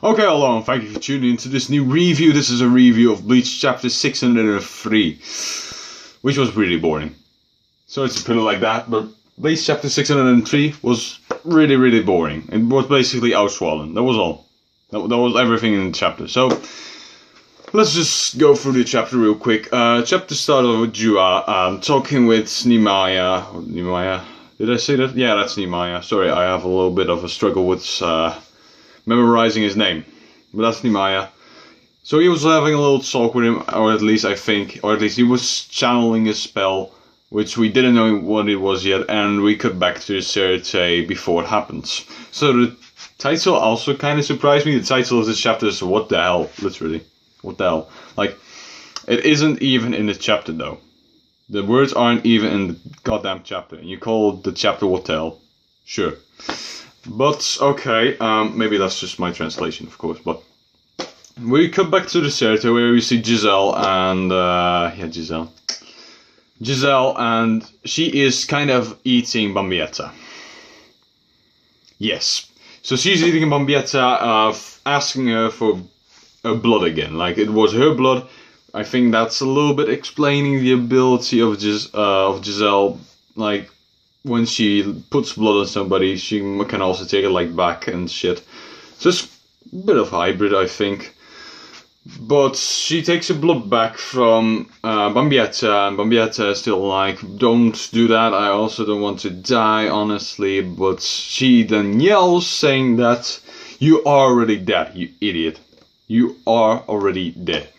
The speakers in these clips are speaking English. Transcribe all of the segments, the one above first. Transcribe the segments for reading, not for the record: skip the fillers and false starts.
Okay, hello, and thank you for tuning into this new review. This is a review of Bleach chapter 603, which was really boring. Sorry to put it like that, but Bleach chapter 603 was really boring. It was basically outswollen. That was all. That was everything in the chapter. So let's just go through the chapter real quick. Chapter started with Jua talking with Nimaya. Did I say that? Yeah, that's Nimaya. Sorry, I have a little bit of a struggle with memorizing his name, but that's Nimaya. So he was having a little talk with him, or at least I think, or at least he was channeling a spell, which we didn't know what it was yet, and we cut back to the Cerate before it happens. So the title also kind of surprised me. The title of this chapter is "What the hell?" Literally, what the hell? Like, it isn't even in the chapter though. The words aren't even in the goddamn chapter, and you call the chapter "What the hell?" Sure. But, okay, maybe that's just my translation, of course, but we come back to the Cerate where we see Giselle and, Giselle, and she is kind of eating Bambietta. Yes. So she's eating Bambietta, asking her for her blood again, like it was her blood. I think that's a little bit explaining the ability of Giselle, like, when she puts blood on somebody, she can also take it like back and shit. So it's a bit of hybrid, I think. But she takes her blood back from Bambietta, and Bambietta is still like, don't do that, I also don't want to die, honestly. But she then yells, saying that you are already dead, you idiot. You are already dead.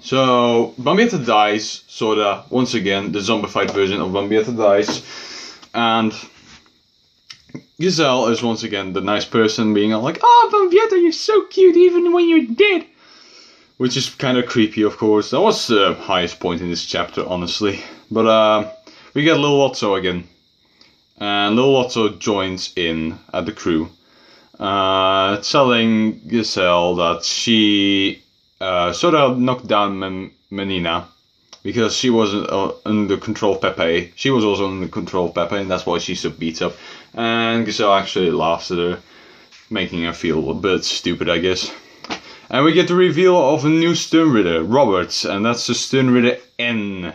So Bambietta dies, sorta, once again, the zombified version of Bambietta dies. And Giselle is once again the nice person, being all like, "Oh, Bambietta, you're so cute even when you're dead." Which is kind of creepy, of course. That was the highest point in this chapter, honestly. But we get Lil Otto again. And Lil Otto joins in at the crew. Telling Giselle that she sort of knocked down Menina. Because she wasn't under control of Pepe. She was also under control of Pepe, and that's why she's so beat up. And Giselle actually laughs at her, making her feel a bit stupid, I guess. And we get the reveal of a new Sturmritter, Robert, and that's the Sturmritter N.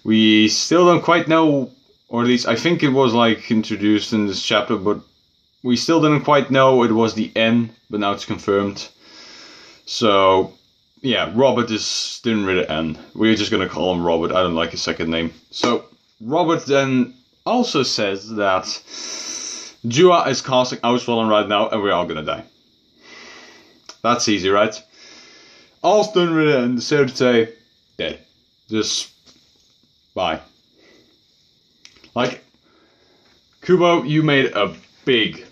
We still don't quite know, or at least I think it was like introduced in this chapter, but we still didn't quite know it was the N, but now it's confirmed. So yeah, Robert is Sturmritter N. We're just gonna call him Robert. I don't like his second name. So Robert then also says that Jua is casting Outswollen right now, and we're all gonna die. That's easy, right? All Sturmritter and the Cerate dead. Just bye. Like, Kubo, you made a big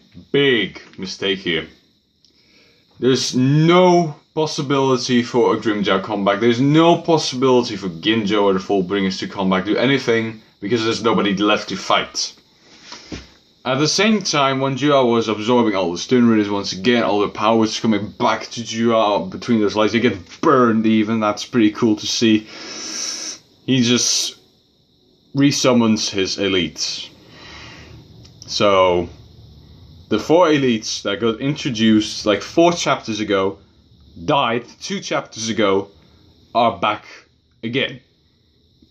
mistake here. There's no possibility for a Grimjaw comeback. There's no possibility for Ginjo or the Fullbringers to come back, do anything, because there's nobody left to fight. At the same time, when Jua was absorbing all the Sturmritters once again, all the powers coming back to Jua between those lights, they get burned even, that's pretty cool to see. He just resummons his elites. So the 4 elites that got introduced like 4 chapters ago, died 2 chapters ago, are back again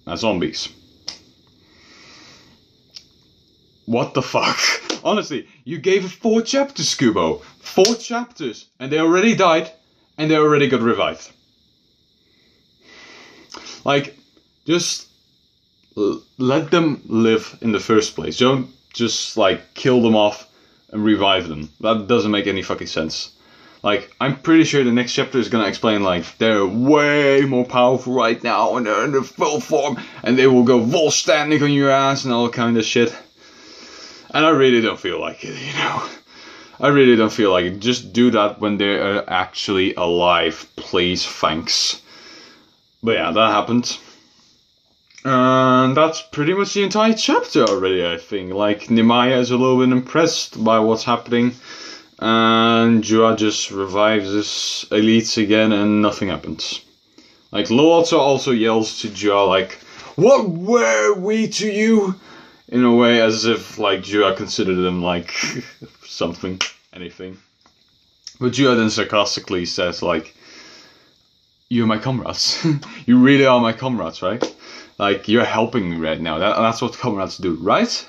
as zombies. What the fuck? Honestly, you gave it 4 chapters, Kubo. 4 chapters, and they already died, and they already got revived. Like, just let them live in the first place. Don't just like kill them off and revive them. That doesn't make any fucking sense. Like, I'm pretty sure the next chapter is gonna explain, like, they're way more powerful right now, and they're in their full form, and they will go wall standing on your ass and all kind of shit. And I really don't feel like it, you know. I really don't feel like it. Just do that when they're actually alive, please, thanks. But yeah, that happened. And that's pretty much the entire chapter already, I think. Like, Nimaya is a little bit impressed by what's happening. And Jua just revives his elites again and nothing happens. Like, Lil Otto also yells to Jua, like, "What were we to you?" In a way as if, like, Jua considered them, like, something, anything. But Jua then sarcastically says, like, you're my comrades. You really are my comrades, right? Like, you're helping me right now. That's what comrades do, right?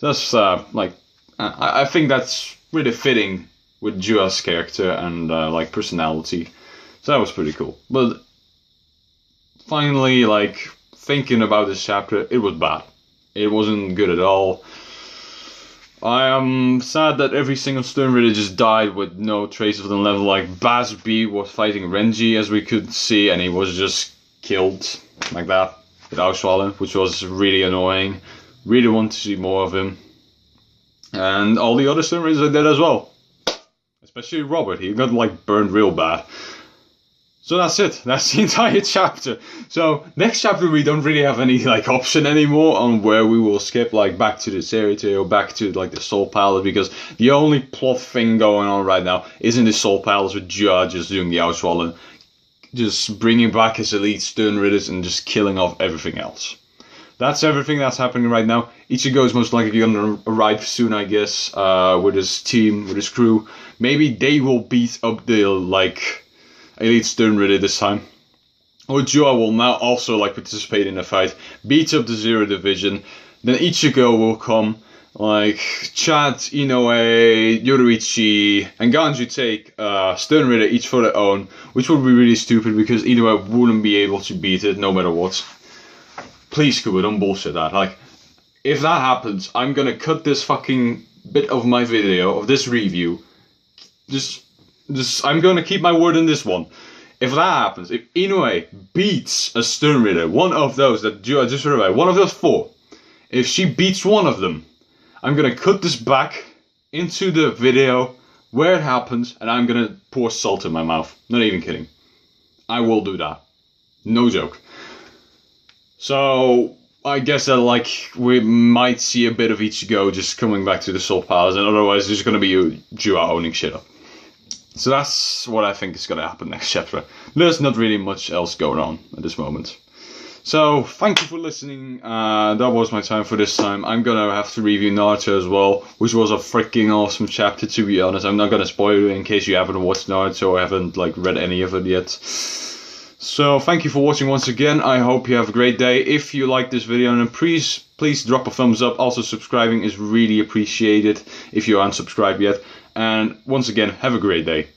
That's, I think that's really fitting with Jua's character and, like, personality. So that was pretty cool. But finally, like, thinking about this chapter, it was bad. It wasn't good at all. I am sad that every single Stern Ritter just died with no trace of them level. Like, Baz B was fighting Renji, as we could see, and he was just killed like that with Auswallen, which was really annoying. Really want to see more of him. And all the other Stern Ritters are dead as well. Especially Robert, he got like burned real bad. So that's it. That's the entire chapter. So next chapter we don't really have any like option anymore on where we will skip like back to the Serite or back to like the Soul Palace, because the only plot thing going on right now is in the Soul Palace with Jua just doing the Auswallen, just bringing back his elite Stern Ritters and just killing off everything else. That's everything that's happening right now. Ichigo is most likely gonna arrive soon, I guess, with his team, with his crew. Maybe they will beat up the like elite Stern Ritter this time. Or Jua will now also like participate in the fight, beat up the Zero Division. Then Ichigo will come, like Chad, Inoue, Yoruichi, and Ganju take Stern Ritter each for their own, which would be really stupid because Inoue wouldn't be able to beat it no matter what. Please, Kubo, don't bullshit that. Like, if that happens, I'm gonna cut this fucking bit of my video, of this review. I'm gonna keep my word on this one. If that happens, if Inoue beats a Stern Ritter, one of those that Jua just heard about, one of those 4, if she beats one of them, I'm gonna cut this back into the video where it happens, and I'm gonna pour salt in my mouth. Not even kidding. I will do that. No joke. So I guess that like we might see a bit of Ichigo just coming back to the Soul Palace, and otherwise there's gonna be Jua owning shit up. So that's what I think is gonna happen next chapter. There's not really much else going on at this moment. So thank you for listening. That was my time for this time. I'm gonna have to review Naruto as well, which was a freaking awesome chapter, to be honest. I'm not gonna spoil it in case you haven't watched Naruto or haven't like read any of it yet. So thank you for watching once again. I hope you have a great day. If you like this video, then please drop a thumbs up. Also, subscribing is really appreciated if you aren't subscribed yet. And once again, have a great day.